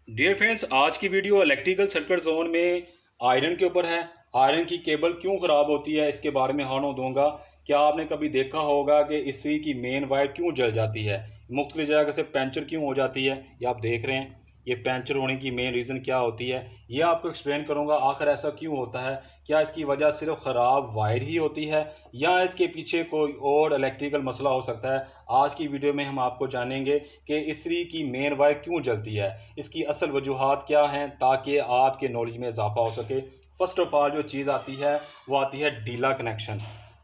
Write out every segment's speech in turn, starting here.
Dear friends, आज की video electrical circuit zone में आयरन के ऊपर है। आयरन की केबल क्यों ख़राब होती है इसके बारे में हानो दूंगा। क्या आपने कभी देखा होगा कि इसी की मेन वायर क्यों जल जाती है, मुख्तलिफ जगह से पंचर क्यों हो जाती है। ये आप देख रहे हैं, ये पंचर होने की मेन रीज़न क्या होती है ये आपको एक्सप्लेन करूंगा। आखिर ऐसा क्यों होता है, क्या इसकी वजह सिर्फ ख़राब वायर ही होती है या इसके पीछे कोई और इलेक्ट्रिकल मसला हो सकता है। आज की वीडियो में हम आपको जानेंगे कि इस्त्री की मेन वायर क्यों जलती है, इसकी असल वजूहात क्या हैं, ताकि आपके नॉलेज में इजाफा हो सके। फ़र्स्ट ऑफ ऑल जो चीज़ आती है वो आती है डीला कनेक्शन।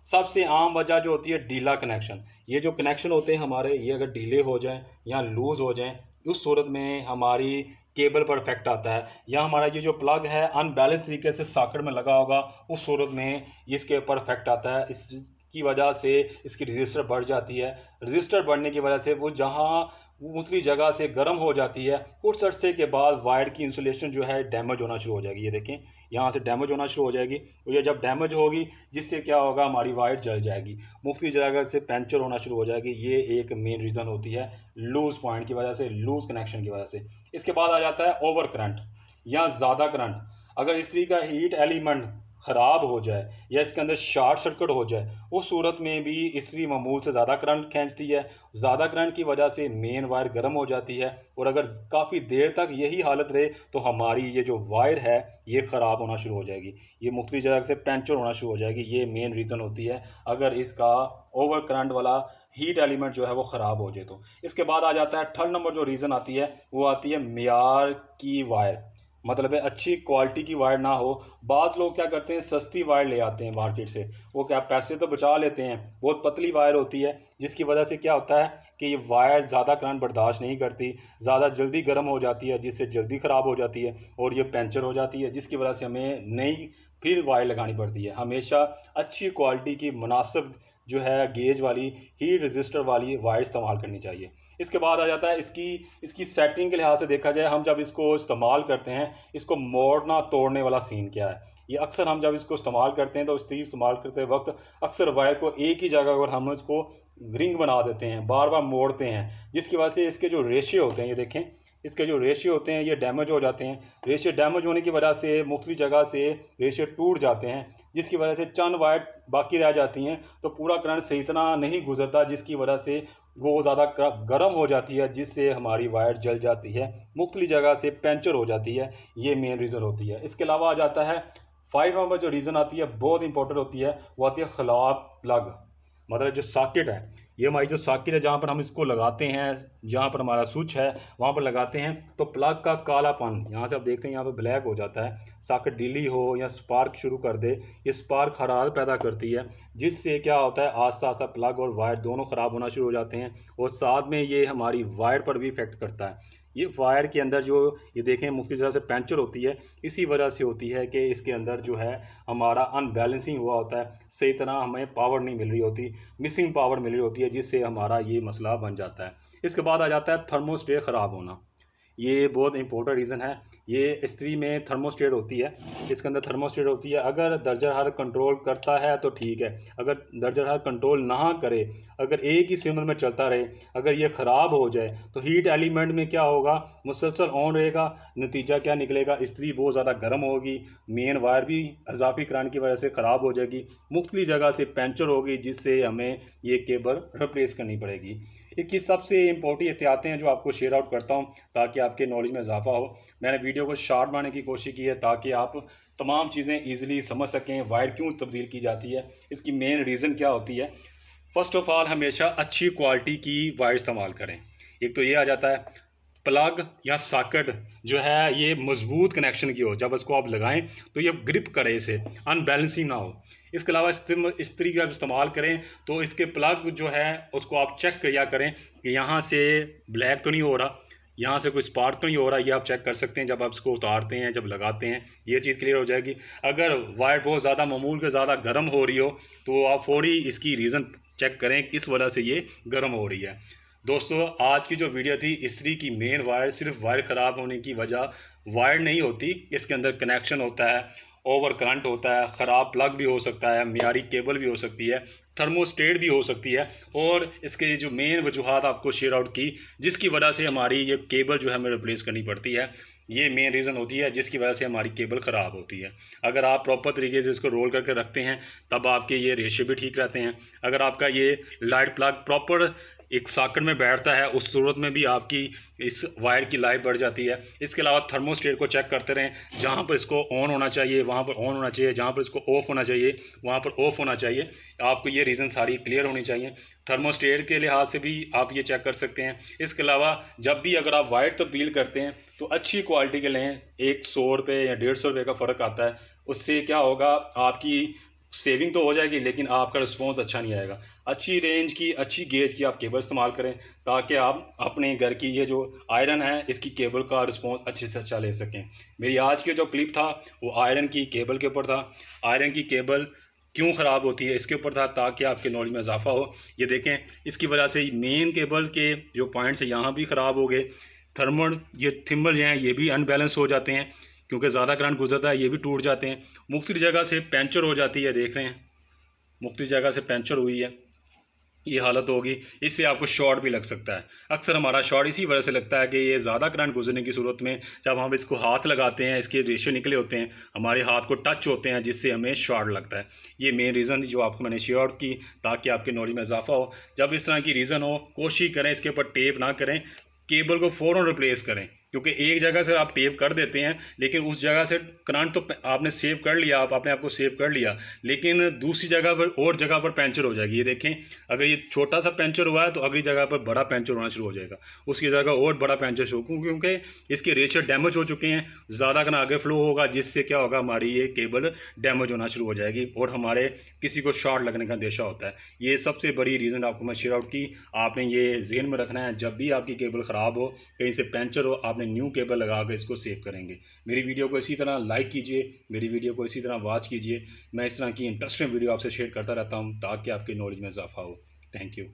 सबसे आम वजह जो होती है डीला कनेक्शन। ये जो कनेक्शन होते हैं हमारे, ये अगर ढीले हो जाएं या लूज़ हो जाएं, उस सूरत में हमारी केबल पर इफेक्ट आता है। या हमारा ये जो प्लग है अनबैलेंस तरीके से सॉकेट में लगा होगा, उस सूरत में इसके ऊपर इफेक्ट आता है। इसकी वजह से इसकी रजिस्टर बढ़ जाती है। रजिस्टर बढ़ने की वजह से वो जहाँ दूसरी जगह से गर्म हो जाती है, कुछ अर्से के बाद वायर की इंसुलेशन जो है डैमेज होना शुरू हो जाएगी। ये देखें, यहाँ से डैमेज होना शुरू हो जाएगी और ये जब डैमेज होगी जिससे क्या होगा, हमारी वायर जल जाएगी, मुख्तलिफ जगह से पंचर होना शुरू हो जाएगी। ये एक मेन रीज़न होती है लूज़ पॉइंट की वजह से, लूज़ कनेक्शन की वजह से। इसके बाद आ जाता है ओवर करंट या ज़्यादा करंट। अगर इस्त्री का हीट एलिमेंट ख़राब हो जाए या इसके अंदर शॉर्ट सर्किट हो जाए, उस सूरत में भी इस्त्री मामूल से ज़्यादा करंट खींचती है। ज़्यादा करंट की वजह से मेन वायर गर्म हो जाती है और अगर काफ़ी देर तक यही हालत रहे तो हमारी ये जो वायर है ये ख़राब होना शुरू हो जाएगी, ये मुख्तलिफ जगह से पंचर होना शुरू हो जाएगी। ये मेन रीज़न होती है अगर इसका ओवर करंट वाला हीट एलिमेंट जो है वो ख़राब हो जाए तो। इसके बाद आ जाता है थर्ड नंबर जो रीज़न आती है वो आती है मियार की वायर, मतलब है अच्छी क्वालिटी की वायर ना हो। बाद लोग क्या करते हैं, सस्ती वायर ले आते हैं मार्केट से। वो क्या पैसे तो बचा लेते हैं, बहुत पतली वायर होती है, जिसकी वजह से क्या होता है कि ये वायर ज़्यादा करंट बर्दाश्त नहीं करती, ज़्यादा जल्दी गर्म हो जाती है, जिससे जल्दी ख़राब हो जाती है और ये पंचर हो जाती है, जिसकी वजह से हमें नई फिर वायर लगानी पड़ती है। हमेशा अच्छी क्वालिटी की मुनासिब जो है गेज वाली हीट रजिस्टर वाली वायर इस्तेमाल करनी चाहिए। इसके बाद आ जाता है इसकी सेटिंग के लिहाज से देखा जाए, हम जब इसको इस्तेमाल करते हैं, इसको मोड़ना तोड़ने वाला सीन क्या है। ये अक्सर हम जब इसको इस्तेमाल करते हैं तो इस्तेमाल करते वक्त अक्सर वायर को एक ही जगह पर हम इसको रिंग बना देते हैं, बार बार मोड़ते हैं, जिसकी वजह से इसके जो रेशियो होते हैं, ये देखें, इसके जो रेशियो होते हैं ये डैमेज हो जाते हैं। रेशियो डैमेज होने की वजह से मुख्तलिफ जगह से रेशियो टूट जाते हैं, जिसकी वजह से चंद वायर बाकी रह जाती हैं, तो पूरा करंट सही तरह नहीं गुजरता, जिसकी वजह से वो ज़्यादा गर्म हो जाती है, जिससे हमारी वायर जल जाती है, मुख्तलिफ जगह से पंचर हो जाती है। ये मेन रीज़न होती है। इसके अलावा आ जाता है 5 नंबर जो रीज़न आती है, बहुत इंपॉर्टेंट होती है, वो आती है खिलाफ प्लग। मतलब जो सॉकेट है, ये हमारी जो सॉकेट है जहाँ पर हम इसको लगाते हैं, जहाँ पर हमारा स्विच है वहाँ पर लगाते हैं, तो प्लग का कालापन यहाँ से आप देखते हैं, यहाँ पर ब्लैक हो जाता है। सॉकेट ढीली हो या स्पार्क शुरू कर दे, ये स्पार्क हरारत पैदा करती है, जिससे क्या होता है आस्ता आस्ता प्लग और वायर दोनों ख़राब होना शुरू हो जाते हैं और साथ में ये हमारी वायर पर भी इफेक्ट करता है। ये वायर के अंदर जो ये देखें मुख्तलिफ जगह से पंचर होती है, इसी वजह से होती है कि इसके अंदर जो है हमारा अनबैलेंसिंग हुआ होता है, सही तरह हमें पावर नहीं मिल रही होती, मिसिंग पावर मिल रही होती है, जिससे हमारा ये मसला बन जाता है। इसके बाद आ जाता है थर्मोस्टेट ख़राब होना। ये बहुत इंपॉर्टेंट रीज़न है। ये इस्त्री में थर्मोस्टेट होती है, इसके अंदर थर्मोस्टेट होती है। अगर दर्जा हरारत कंट्रोल करता है तो ठीक है, अगर दर्जा हरारत कंट्रोल ना करे, अगर एक ही सिग्नल में चलता रहे, अगर ये ख़राब हो जाए तो हीट एलिमेंट में क्या होगा, मुसलसल ऑन रहेगा, नतीजा क्या निकलेगा, इस्त्री बहुत ज़्यादा गर्म होगी, मेन वायर भी इजाफी करंट की वजह से ख़राब हो जाएगी, मुख्तलिफ जगह से पंचर होगी, जिससे हमें ये केबल रिप्लेस करनी पड़ेगी। इसकी सबसे इंपॉर्टेंट एहतियातें हैं जो आपको शेयर आउट करता हूँ ताकि आपके नॉलेज में इजाफा हो। मैंने वीडियो को शॉर्ट बनाने की कोशिश की है ताकि आप तमाम चीज़ें ईजिली समझ सकें, वायर क्यों तब्दील की जाती है, इसकी मेन रीज़न क्या होती है। फ़र्स्ट ऑफ़ ऑल हमेशा अच्छी क्वालिटी की वायर इस्तेमाल करें। एक तो ये आ जाता है प्लग या सॉकेट जो है ये मजबूत कनेक्शन की हो, जब इसको आप लगाएं तो ये ग्रिप करे, इसे अनबैलेंसिंग ना हो। इसके अलावा इस्त्री का इस्तेमाल करें तो इसके प्लग जो है उसको आप चेक किया करें कि यहाँ से ब्लैक तो नहीं हो रहा, यहाँ से कोई स्पार्क तो नहीं हो रहा। ये आप चेक कर सकते हैं जब आप इसको उतारते हैं, जब लगाते हैं, ये चीज़ क्लियर हो जाएगी। अगर वायर बहुत ज़्यादा मामूल के ज़्यादा गर्म हो रही हो तो आप फौरी इसकी रीज़न चेक करें किस वजह से ये गर्म हो रही है। दोस्तों आज की जो वीडियो थी, इस्त्री की मेन वायर, सिर्फ वायर ख़राब होने की वजह वायर नहीं होती, इसके अंदर कनेक्शन होता है, ओवर करंट होता है, ख़राब प्लग भी हो सकता है, मियारी केबल भी हो सकती है, थर्मोस्टेट भी हो सकती है। और इसके जो मेन वजूहात आपको शेयर आउट की, जिसकी वजह से हमारी ये केबल जो है हमें रिप्लेस करनी पड़ती है, ये मेन रीज़न होती है जिसकी वजह से हमारी केबल ख़राब होती है। अगर आप प्रॉपर तरीके से इसको रोल करके रखते हैं तब आपके ये रेशे भी ठीक रहते हैं। अगर आपका ये लाइट प्लग प्रॉपर एक सॉकेट में बैठता है, उस सूरत में भी आपकी इस वायर की लाइफ बढ़ जाती है। इसके अलावा थर्मोस्टेट को चेक करते रहें, जहाँ पर इसको ऑन होना चाहिए वहाँ पर ऑन होना चाहिए, जहाँ पर इसको ऑफ होना चाहिए वहाँ पर ऑफ होना चाहिए। आपको ये रीज़न सारी क्लियर होनी चाहिए। थर्मोस्टेट के लिहाज से भी आप ये चेक कर सकते हैं। इसके अलावा जब भी अगर आप वायर तब्दील करते हैं तो अच्छी क्वालिटी के लें। एक 100 रुपये या 150 रुपये का फ़र्क आता है, उससे क्या होगा, आपकी सेविंग तो हो जाएगी लेकिन आपका रिस्पॉन्स अच्छा नहीं आएगा। अच्छी रेंज की, अच्छी गेज की आप केबल इस्तेमाल करें ताकि आप अपने घर की ये जो आयरन है इसकी केबल का रिस्पॉन्स अच्छे से अच्छा ले सकें। मेरी आज की जो क्लिप था वो आयरन की केबल के ऊपर था। आयरन की केबल क्यों ख़राब होती है इसके ऊपर था, ताकि आपके नॉलेज में इजाफा हो। ये देखें, इसकी वजह से मेन केबल के जो पॉइंट्स हैं यहाँ भी ख़राब हो गए। थर्मल ये थिम्बल हैं ये भी अनबैलेंस हो जाते हैं क्योंकि ज़्यादा करंट गुजरता है, ये भी टूट जाते हैं। मुख्तलिफ जगह से पंचर हो जाती है, देख रहे हैं मुख्तलिफ जगह से पंचर हुई है, ये हालत होगी। इससे आपको शॉर्ट भी लग सकता है। अक्सर हमारा शॉर्ट इसी वजह से लगता है कि ये ज़्यादा करंट गुजरने की सूरत में जब हम इसको हाथ लगाते हैं, इसके रेशे निकले होते हैं, हमारे हाथ को टच होते हैं, जिससे हमें शॉर्ट लगता है। ये मेन रीज़न जो आपको मैंने शेयर आउट की ताकि आपके नॉलेज में इजाफा हो। जब इस तरह की रीज़न हो, कोशिश करें इसके ऊपर टेप ना करें, केबल को फ़ौरन रिप्लेस करें, क्योंकि एक जगह से आप टेप कर देते हैं लेकिन उस जगह से करंट तो आपने सेव कर लिया, आप अपने आप को सेव कर लिया, लेकिन दूसरी जगह पर और जगह पर पंचर हो जाएगी। ये देखें, अगर ये छोटा सा पंचर हुआ है तो अगली जगह पर बड़ा पंचर होना शुरू हो जाएगा, उसकी जगह और बड़ा पंचर शुरू, क्योंकि इसके रेशे डैमेज हो चुके हैं। ज़्यादा करना आगे फ्लो होगा, जिससे क्या होगा, हमारी ये केबल डैमेज होना शुरू हो जाएगी और हमारे किसी को शॉर्ट लगने का अंदेशा होता है। ये सबसे बड़ी रीज़न आपको मैं शेयर आउट की। आपने ये जहन में रखना है, जब भी आपकी केबल ख़राब हो, कहीं से पंचर हो, आपने न्यू केबल लगा कर इसको सेव करेंगे। मेरी वीडियो को इसी तरह लाइक कीजिए, मेरी वीडियो को इसी तरह वॉच कीजिए। मैं इस तरह की इंटरेस्टिंग वीडियो आपसे शेयर करता रहता हूँ ताकि आपके नॉलेज में इजाफा हो। Thank you.